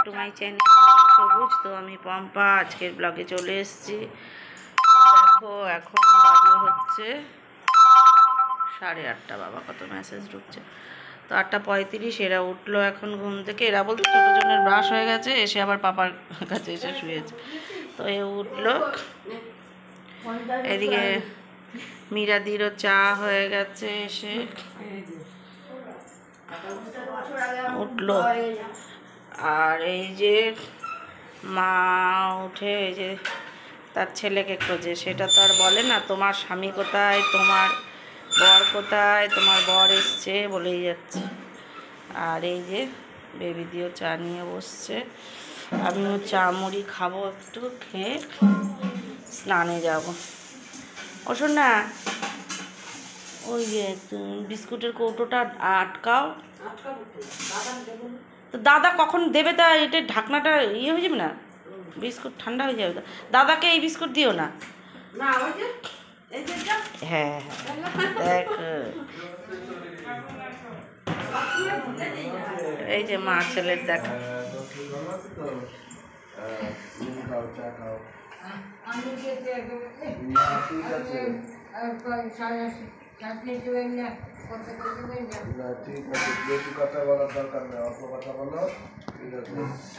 To my channel সবুজ। তো আমি পম্পা আজকের ব্লগে চলে এসেছি। দেখো এখন বাজে হচ্ছে 8:30। বাবা কত মেসেজ ঢুকছে। তো 8:35 এরা উঠলো এখন ঘুম থেকে। এরা বলতে ছোটো জনের ব্রাশ হয়ে গেছে, এসে আবার পাপার কাছে এসে শুয়েছে। তো এ উঠলো, এদিকে মীরাদিরও চা হয়ে গেছে, এসে উঠলো। আর এই যে মা উঠে এই যে তার ছেলেকে খোঁজে, সেটা তো আর বলে না তোমার স্বামী কোথায়, তোমার বর কোথায়, তোমার বর এসছে বলেই যাচ্ছে। আর এই যে বেবি দিও চা নিয়ে বসছে, আমিও চা মুড়ি খাবো, একটু খেয়ে স্নানে যাব। ওশো না, ওই যে বিস্কুটের কৌটোটা আটকাও। তো দাদা কখন দেবে? তা এটা ঢাকনাটা ইয়ে হয়ে যাবে না, বিস্কুট ঠান্ডা হয়ে যাবে। দাদাকে এই বিস্কুট দিও না। হ্যাঁ দেখ, এই যে মা ছেলের দেখা।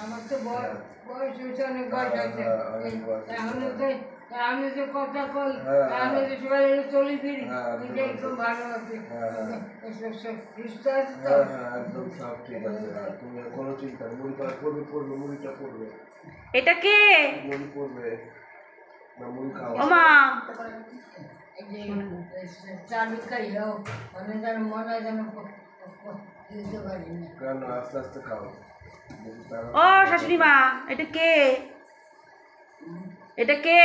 আমার তো বয়স হয়েছে, অনেক বয়স আছে। আমি যে কথা কই, আমি যে সবাই চলি ফিরি, এটাই খুব ভালো আছে। একদম সব ঠিক আছে, তুমি কোনো চিন্তা নেই। মুড়িটা পড়বে, মুড়িটা পড়বে। এটা কে? মুড়ি পড়বে না, মুড়ি খাও। ওমা চালু খাই হোক, অনেক যেন মনে যেন দিতে পারি না। কেন আস্তে আস্তে খাও। ও শাশুড়ি মা, এটা কে? এটা কে?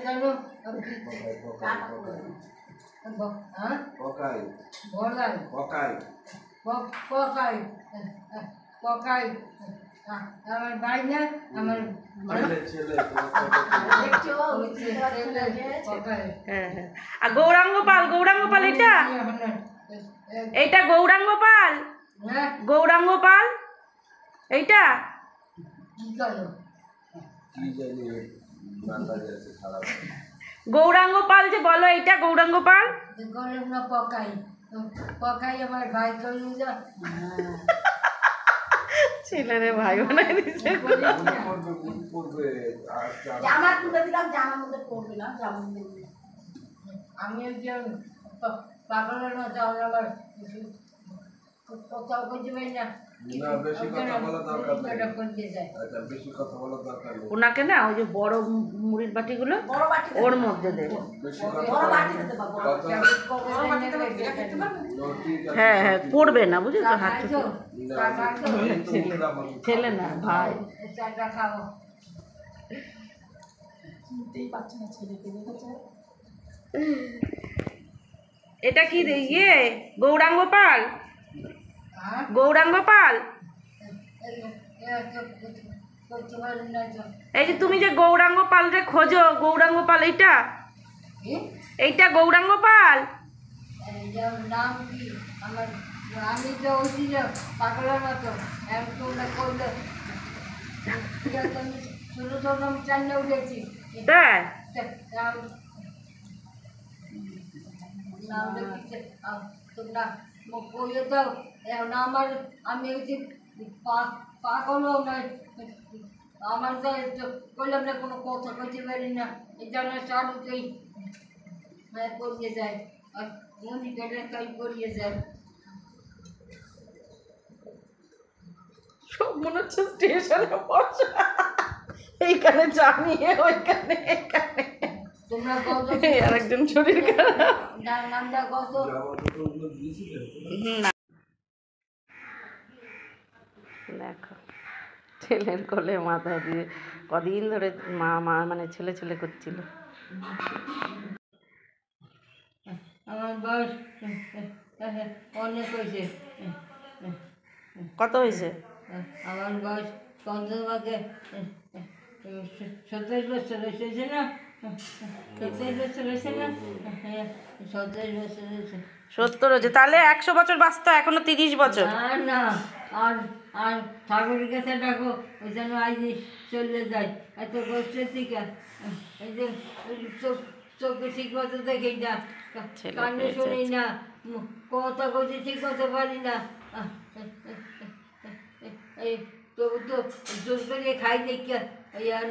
জানো আমার ভাই না, আমার আর গৌরাঙ্গ পাল, গৌরাঙ্গ পাল এটা, এইটা গৌরাঙ্গ পাল, গৌরাঙ্গ পাল এইটা। গৌরাঙ্গ পাল যে বলো, এইটা গৌরাঙ্গ পাল। পকাই পকাই আমার ভাই চলে যা, ছেলেরে ভাই বানাই দিছে। আমি একজন পাগলের মতো আমার কোথাও করতে পারি না। ওনাকে না ওই যে বড় মুড়ির বাটিগুলো ওর মধ্যে দেবে। হ্যাঁ হ্যাঁ পড়বে না, বুঝলি তো, হাত ছেলে না ভাই। এটা কি ইয়ে গৌরাঙ্গ পাল, গৌরাঙ্গ পাল। এই যে তুমি যে গৌরাঙ্গ পাল রে খোঁজো, গৌরাঙ্গ পাল এইটা, এইটা গৌরাঙ্গ পাল। নাম কি আমার? আমি তো ওই পাগলের মতো তোমরা করলে ছোটো ছোটো আমি চান্নে উঠেছি। তোমরা বলে দাও এখন আমার, আমি ওই যে পাগলও নয়, আমার তো বললাম না কোনো কথা কইতে পারি না, এই জন্য চালুকেই করিয়ে যায় আর মনি কেটে কাই করিয়ে যায়। সব মনে হচ্ছে স্টেশনে বসা, এইখানে জানিয়ে ওইখানে এখানে। তোমরা আরেকজন শরীর খারাপ। নামটা কত দেখো ছেলের কোলে মাথা দিয়ে কদিন ধরে মা মা মানে ছেলে ছেলে করছিল। আমার বয়স অনেক হয়েছে। কত হয়েছে? আমার বয়স পঞ্চমকে 27 বছর হয়েছে না, 27 বছর হয়েছে না, 27 বছর হয়েছে। 70 হয়েছে, তাহলে 100 বছর বাঁচতো, এখনো 30 বছর। না না, আর আর ঠাকুরের কাছে ডাকো ওই যেন আজ চলে যায়, এত কষ্টের থেকে। এই যে চোখে ঠিক মতো দেখি না, ছেলে কানে পেয়েছে। শুনি না, কথা কইতে ঠিক মতো পারি না। এই তবু তো জোর করে খাই দেখি, ওই আর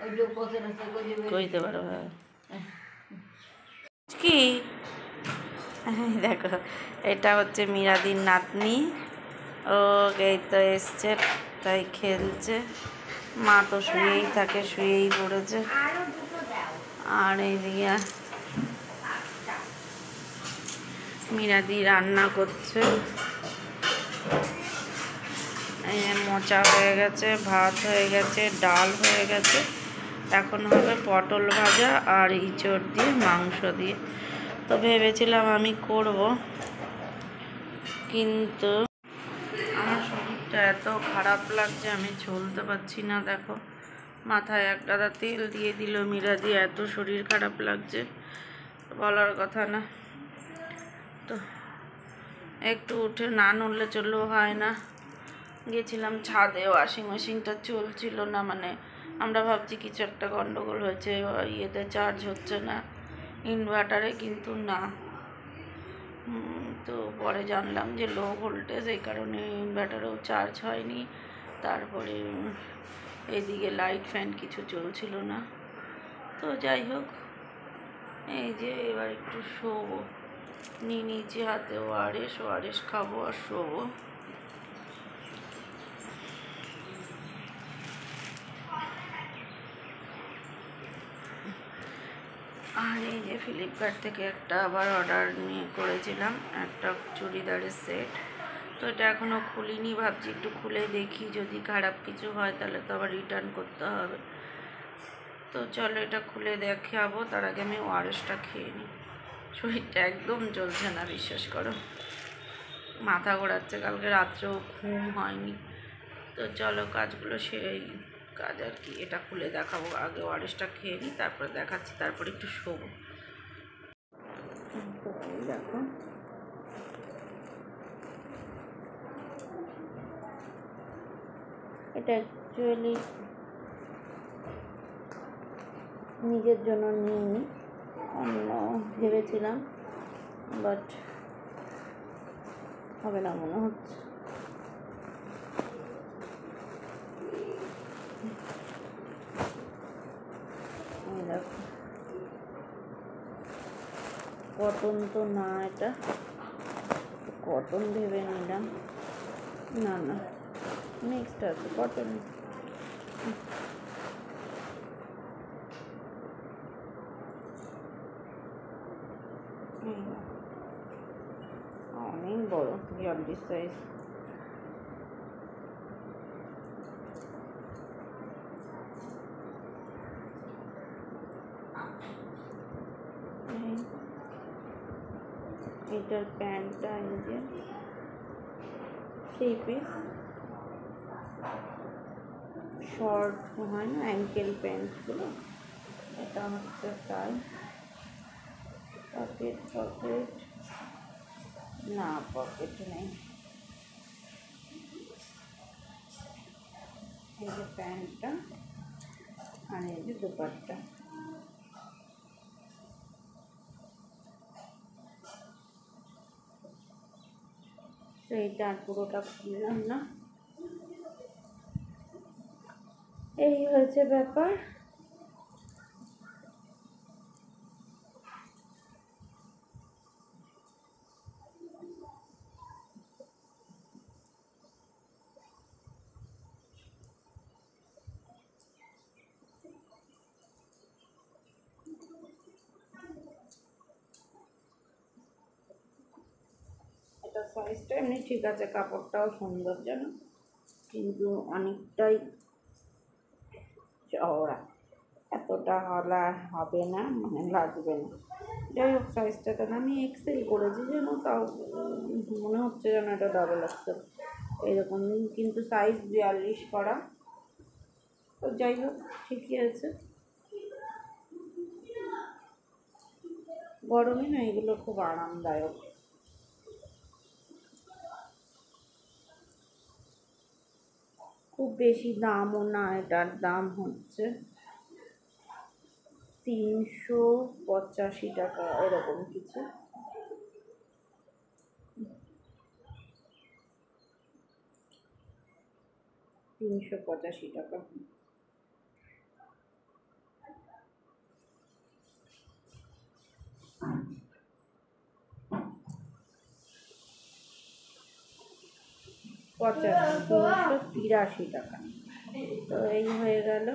ওই যে কথা রাস্তা করে কইতে পারো, হ্যাঁ। কি দেখো, এটা হচ্ছে মিরাদির নাতনি, ও এই তো এসছে, তাই খেলছে। মা তো শুয়েই থাকে, শুয়েই পড়েছে। আর এইদিকে মিরাদি রান্না করছে। এই যে মোচা হয়ে গেছে, ভাত হয়ে গেছে, ডাল হয়ে গেছে, এখন হবে পটল ভাজা আর ইঁচড় দিয়ে মাংস দিয়ে। তো ভেবেছিলাম আমি করব, কিন্তু আমার শরীরটা এত খারাপ লাগছে, আমি চলতে পারছি না। দেখো, মাথায় এক গাদা তেল দিয়ে দিল মিরাদি, এত শরীর খারাপ লাগছে বলার কথা না। তো একটু উঠে না নড়লে চললেও হয় না। গেছিলাম ছাদে, ওয়াশিং মেশিনটা চলছিল না, মানে আমরা ভাবছি কিছু একটা গন্ডগোল হয়েছে, ইয়েতে চার্জ হচ্ছে না ইনভার্টারে, কিন্তু না। তো পরে জানলাম যে লো ভোল্টেজ, এই কারণে ইনভার্টারেও চার্জ হয়নি। তারপরে এদিকে লাইট ফ্যান কিছু চলছিল না। তো যাই হোক, এই যে এবার একটু শোবো, নিয়ে নিয়েছি হাতে ওআরএস খাবো আর শোবো। আর এই যে ফ্লিপকার্ট থেকে একটা আবার অর্ডার করেছিলাম, একটা চুড়িদারের সেট। তো এটা এখনও খুলিনি, ভাবছি একটু খুলে দেখি, যদি খারাপ কিছু হয় তাহলে তো আবার রিটার্ন করতে হবে। তো চলো এটা খুলে দেখাবো, তার আগে আমি ওআরএসটা খেয়ে নিই। শরীরটা একদম চলছে না, বিশ্বাস করো, মাথা ঘোরাচ্ছে, কালকে রাত্রেও ঘুম হয়নি। তো চলো কাজগুলো সেই কাজ আর কি, এটা খুলে দেখাবো, আগে ওআরএসটা খেয়ে নিই, তারপরে দেখাচ্ছি, তারপরে একটু শোবো। দেখো, এটা অ্যাকচুয়ালি নিজের জন্য নিইনি, অন্য ভেবেছিলাম, বাট হবে না মনে হচ্ছে। দেখো, কটন তো না, এটা কটন ভেবে নিলাম, না না নেক্সট আছে কটন। অনেক বড়, 42 সাইজ। এটার প্যান্টটা এই যে 3 পিস, শর্ট হয় না অ্যাঙ্কেল প্যান্টগুলো, এটা হচ্ছে তাই। পকেট না, পকেট নেই। এই যে প্যান্টটা আর এই যে দুপাট্টা। তো এইটা আর পুরোটা খুললাম না, এই হয়েছে ব্যাপার। এটা সাইজটা এমনি ঠিক আছে, কাপড়টাও সুন্দর যেন, কিন্তু অনেকটাই চওড়া, এতটা হলা হবে না, মানে লাগবে না। যাই হোক, সাইজটা তো আমি এক্সেল করেছি যেন, তাও মনে হচ্ছে যেন এটা ডাবল এক্সেল এইরকম, কিন্তু সাইজ 42 করা। তো যাই হোক, ঠিকই আছে। গরমে না এগুলো খুব আরামদায়ক, খুব বেশি দামও না, এটার দাম হচ্ছে 385 টাকা এরকম কিছু। 385 টাকা। পঁচাশি 383 টাকা। তো এই হয়ে গেল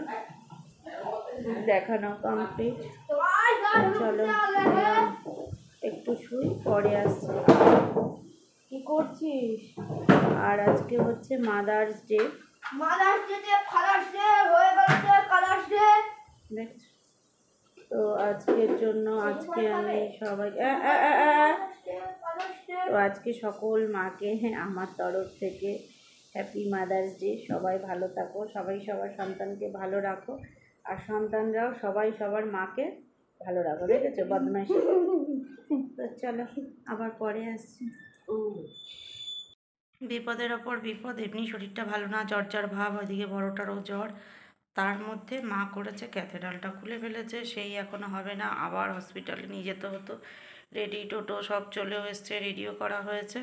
দেখানো কমপ্লিট। চলো একটু শুই, পরে আসছি। কি করছিস? আর আজকে হচ্ছে মাদার্স ডে। দেখছো তো আজকের জন্য আজকে আমি সবাই তো আজকে সকল মাকে আমার তরফ থেকে হ্যাপি মাদার্স ডে। সবাই ভালো থাকো, সবাই সবার সন্তানকে ভালো রাখো, আর সন্তানরাও সবাই সবার মাকে ভালো রাখো। দেখেছো বদমাইশি। তো চলো আবার পরে আসছি। বিপদের ওপর বিপদ, এমনি শরীরটা ভালো না, জ্বর জ্বর ভাব, ওইদিকে বড়টারও জ্বর, তার মধ্যে মা করেছে ক্যাথেড্রালটা খুলে ফেলেছে, সেই এখনও হবে না, আবার হসপিটালে নিয়ে যেতে হতো। রেডি টোটো সব চলেও এসছে, রেডিও করা হয়েছে,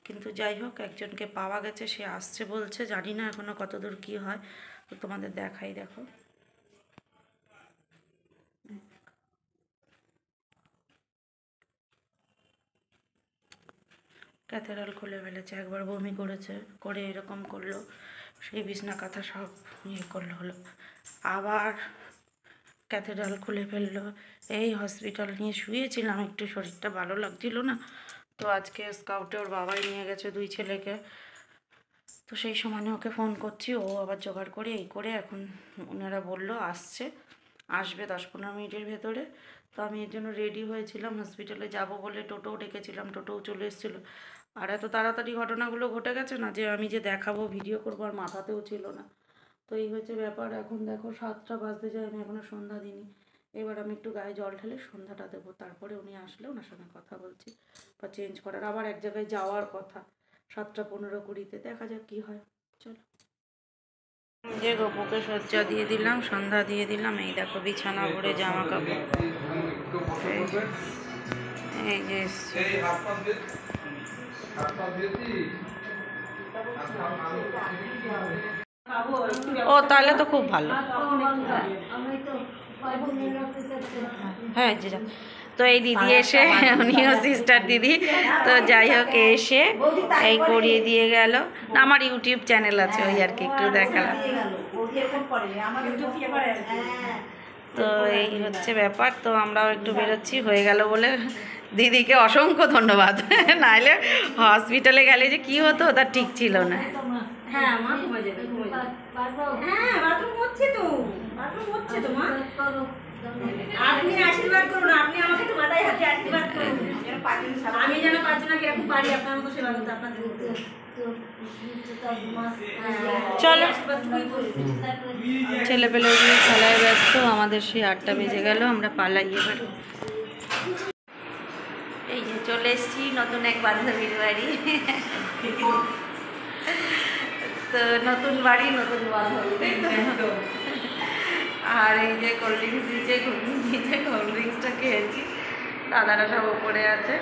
কিন্তু যাই হোক একজনকে পাওয়া গেছে, সে আসছে বলছে, জানি না এখনও কতদূর কী হয়। তো তোমাদের দেখাই, দেখো ক্যাথেড্রাল খুলে ফেলেছে। একবার বমি করেছে, করে এরকম করলো, সেই বিছনা কাঁথা সব ইয়ে করলো, হলো আবার ক্যাথেড্রাল খুলে ফেললো। এই হসপিটাল নিয়ে শুয়েছিলাম, একটু শরীরটা ভালো লাগছিল না। তো আজকে স্কাউটে ওর বাবাই নিয়ে গেছে 2 ছেলেকে। তো সেই সময় ওকে ফোন করছি, ও আবার জোগাড় করে এই করে এখন ওনারা বললো আসবে 10-15 মিনিটের ভেতরে। তো আমি এর জন্য রেডি হয়েছিলাম, হসপিটালে যাব বলে টোটোও ডেকেছিলাম, টোটোও চলে এসেছিলো। আর এত তাড়াতাড়ি ঘটনাগুলো ঘটে গেছে না, যে আমি যে দেখাবো ভিডিও করবো আর মাথাতেও ছিল না। তো এই হচ্ছে ব্যাপার। এখন দেখো 7টা বাজতে যায়, আমি এখনও সন্ধ্যা দিইনি। এবার আমি একটু গায়ে জল ঢেলে সন্ধ্যাটা দেবো, তারপরে উনি আসলে ওনার সঙ্গে কথা বলছি, বা চেঞ্জ করার আবার এক জায়গায় যাওয়ার কথা 7:15-20-তে, দেখা যাক কী হয়। চলো যে গপুকে সজ্জা দিয়ে দিলাম, সন্ধ্যা দিয়ে দিলাম। এই দেখো বিছানা ভরে জামা কাপড়, এই যে ও তাহলে তো খুব ভালো। হ্যাঁ যে তো এই দিদি এসে, উনিও সিস্টার দিদি, তো যাই হোক এসে এই করিয়ে দিয়ে গেল। না আমার ইউটিউব চ্যানেল আছে, ওই আর কি একটু দেখালাম। তো এই হচ্ছে ব্যাপার। তো আমরাও একটু বেরোচ্ছি, হয়ে গেল বলে দিদিকে অসংখ্য ধন্যবাদ। নাহলে হসপিটালে গেলে যে কি হতো তার ঠিক ছিল না। হ্যাঁ মা ঘুমিয়ে যাবে, হ্যাঁ বাথরুম হচ্ছে তো, মা। আপনি আশীর্বাদ করুন, আপনি আমাকে তো মাথায় হাতে আশীর্বাদ করুন, আমি যেন 5 জনকে এরকম পারি আপনার মতো সেবা করতে, আপনাদের চলো ছেলে পেলে খেলায় ব্যস্ত, আমাদের সেই 8টা বেজে গেল, আমরা পালাই এবার। এই যে চলে এসেছি নতুন এক বান্ধবীর বাড়ি। তো নতুন বাড়ি নতুন বান্ধবী। আর এই যে কোল্ড ড্রিঙ্কস দিয়েছে, কোল্ড ড্রিঙ্কসটা খেয়েছি, দাদারা সব ওপরে আছে।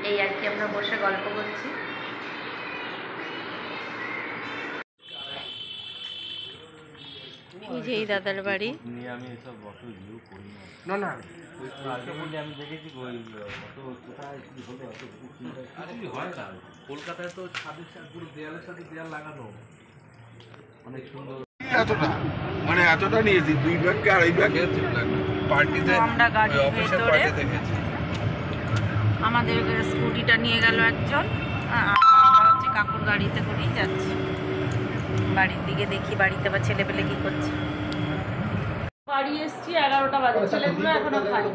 এই আর কি আমরা বসে গল্প করছি। এই যে এই দাদার বাড়ি। কলকাতায় তো পুরো দেয়ালের সাথে দেয়াল লাগানো, অনেক সুন্দর। মানে এতটা নিয়েছি 2 ব্যাগকে, আর এই ব্যাগে পার্টিতে আমরা গাড়ির ভেতরে, আমাদের স্কুটিটা নিয়ে গেল একজন, আমরা হচ্ছে কাকুর গাড়িতে করেই যাচ্ছি বাড়ির দিকে। দেখি বাড়িতে বা ছেলে পেলে কি করছে। বাড়ি এসছি 11টা বাজে, ছেলেগুলো এখনো খায়।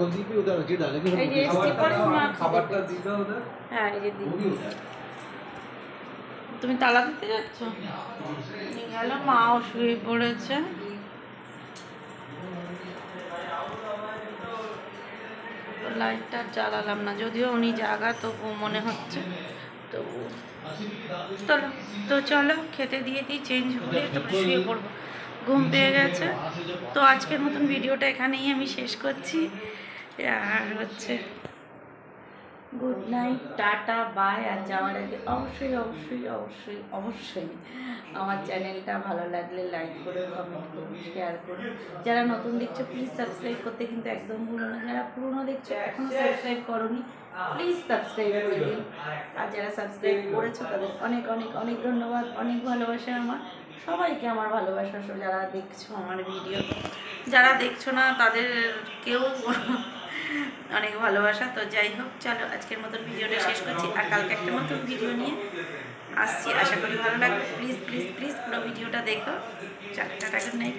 এই যে এসছি পরে খাবারটা দিয়ে দাও ওদের। হ্যাঁ এই যে দিদি। তুমি তালা দিতে যাচ্ছ? গেল, মাও শুয়ে পড়েছে। লাইটটা জ্বালালাম না, যদিও উনি জাগা তবু মনে হচ্ছে, তবু তো চলো খেতে দিয়ে দিই, চেঞ্জ হলে তারপর শুয়ে পড়বো, ঘুম পেয়ে গেছে। তো আজকের মতন ভিডিওটা এখানেই আমি শেষ করছি। আর হচ্ছে গুড নাইট, টাটা, বাই। আর যাওয়ার আগে অবশ্যই অবশ্যই অবশ্যই অবশ্যই আমার চ্যানেলটা ভালো লাগলে লাইক করুন, কমেন্ট করুন, শেয়ার করুন। যারা নতুন দেখছো প্লিজ সাবস্ক্রাইব করতে কিন্তু একদম ভুলো না। যারা পুরনো দেখছো এখনও সাবস্ক্রাইব করোনি প্লিজ সাবস্ক্রাইব করে দিন। আর যারা সাবস্ক্রাইব করেছো তাদের অনেক অনেক অনেক ধন্যবাদ, অনেক ভালোবাসা আমার সবাইকে, আমার ভালোবাসা। যারা দেখছো আমার ভিডিও, যারা দেখছো না তাদেরকেও অনেক ভালোবাসা। তো যাই হোক, চলো আজকের মতন ভিডিওটা শেষ করছি। আর কালকে একটা নতুন ভিডিও নিয়ে আসছি, আশা করি ভালো লাগবে। প্লিজ প্লিজ প্লিজ পুরো ভিডিওটা দেখো। Tata, good night.